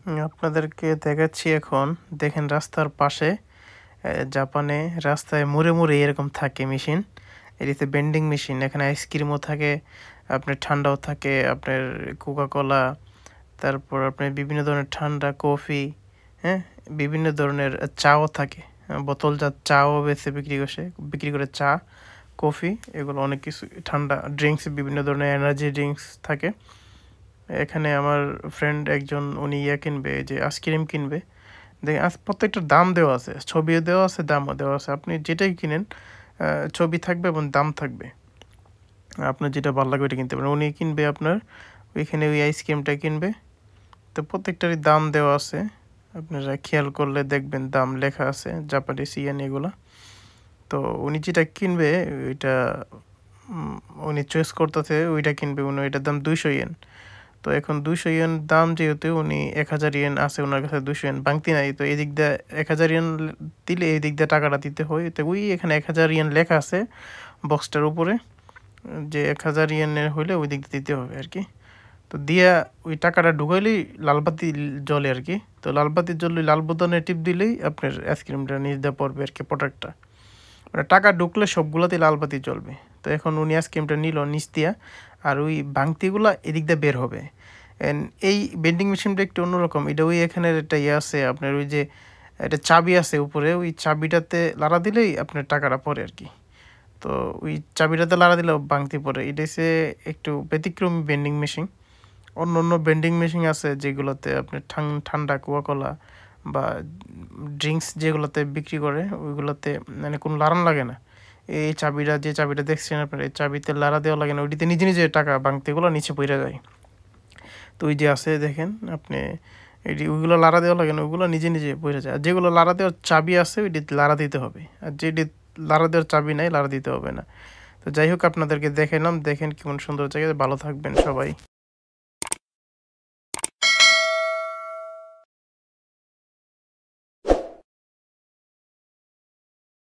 আপনাদেরকে দেখাচ্ছি এখন। দেখেন রাস্তার পাশে জাপানে রাস্তায় মুড়ে, মুড়ে এরকম থাকে মেশিন। এটিতে বেন্ডিং মেশিন। এখানে আইসক্রিমও থাকে, আপনার ঠান্ডাও থাকে, আপনার কোকা-কোলা, তারপর আপনার বিভিন্ন ধরনের ঠান্ডা, কফি, হ্যাঁ? বিভিন্ন ধরনের চাও থাকে। বোতলজাত চাও বিক্রি করে চা, কফি এগুলো অনেক কিছু ঠান্ডা ড্রিংকস বিভিন্ন ধরনের এনার্জি ড্রিংকস থাকে। এখানে আমার ফ্রেন্ড একজন উনি কিনবে যে আইসক্রিম কিনবে। দেখেন প্রত্যেকটার দাম দেওয়া আছে, ছবিও দেওয়া আছে, দামও দেওয়া আছে। আপনি যেটাই কিনেন ছবি থাকবে এবং দাম থাকবে। আপনার যেটা ভালো লাগবে ওইটা কিনতে পারেন। উনি কিনবে আপনার ওইখানে ওই আইসক্রিমটা কিনবে। তো প্রত্যেকটারই দাম দেওয়া আছে। আপনারা খেয়াল করলে দেখবেন দাম লেখা আছে, জাপানিজ ইয়েন এগুলা। তো উনি যেটা কিনবে ওইটা উনি চয়েস করতেছে ওইটা কিনবে। উনি ওইটার দাম 200 ইয়েন। তো এখন 200 ইয়েন দাম যেহেতু উনি 1000 ইয়েন আছে ওনার কাছে, 200 ইয়েন বাংতি নাই। তো এই দিক দিয়ে 1000 ইয়েন দিলে এই দিক দিয়ে টাকাটা দিতে হয়। তো ওই এখানে 1000 ইয়েন লেখা আছে বক্সটার উপরে, যে 1000 ইয়েনের হইলে ওই দিক দিয়ে দিতে হবে আর কি। তো দিয়া ওই টাকাটা ঢুকাইলেই লালবাতি জ্বলে আর কি। তো লালবাতি জ্বললে লাল বোতানে টিপ দিলেই আপনার আইসক্রিমটা নিচ দিয়ে পড়বে আর কি, প্রোডাক্টটা। মানে টাকা ঢুকলে সবগুলোতেই লালবাতি জ্বলবে। তো এখন উনি আইসক্রিমটা নিল নিচ দিয়া, আর ওই ভাঙতিগুলা এদিক দিয়ে বের হবে। এই বেন্ডিং মেশিনটা একটু অন্যরকম। এটা ওই এখানের একটা ইয়ে আছে আপনার, ওই যে একটা চাবি আছে উপরে, ওই চাবিটাতে লাড়া দিলেই আপনার টাকাটা পড়ে আর কি। তো ওই চাবিটাতে লাড়া দিলেও ভাঙতি পড়ে। এটা হচ্ছে একটু ব্যতিক্রমী বেন্ডিং মেশিন। অন্য অন্য বেন্ডিং মেশিন আছে যেগুলোতে আপনার ঠান্ডা কোকা-কোলা বা ড্রিঙ্কস যেগুলোতে বিক্রি করে ওইগুলোতে মানে কোনো লাড়ান লাগে না। এই চাবিটা, যে চাবিটা দেখছেন আপনার, এই চাবিতে লাড়া দেওয়া লাগে না। ওইটিতে নিজে নিজে টাকা ভাঙতিগুলো নিচে পড়ে যায়। তো ওই যে আছে দেখেন আপনি, ওইগুলো লাড়া দেওয়া লাগে না, ওইগুলো নিজে নিজে পড়ে যায়। আর যেগুলো লাড়া দেওয়ার চাবি আছে ওইটিতে লাড়া দিতে হবে, আর যেটি লাড়া দেওয়ার চাবি নাই লাড়া দিতে হবে না। তো যাই হোক আপনাদেরকে দেখালাম, দেখেন কেমন সুন্দর জায়গায়। ভালো থাকবেন সবাই।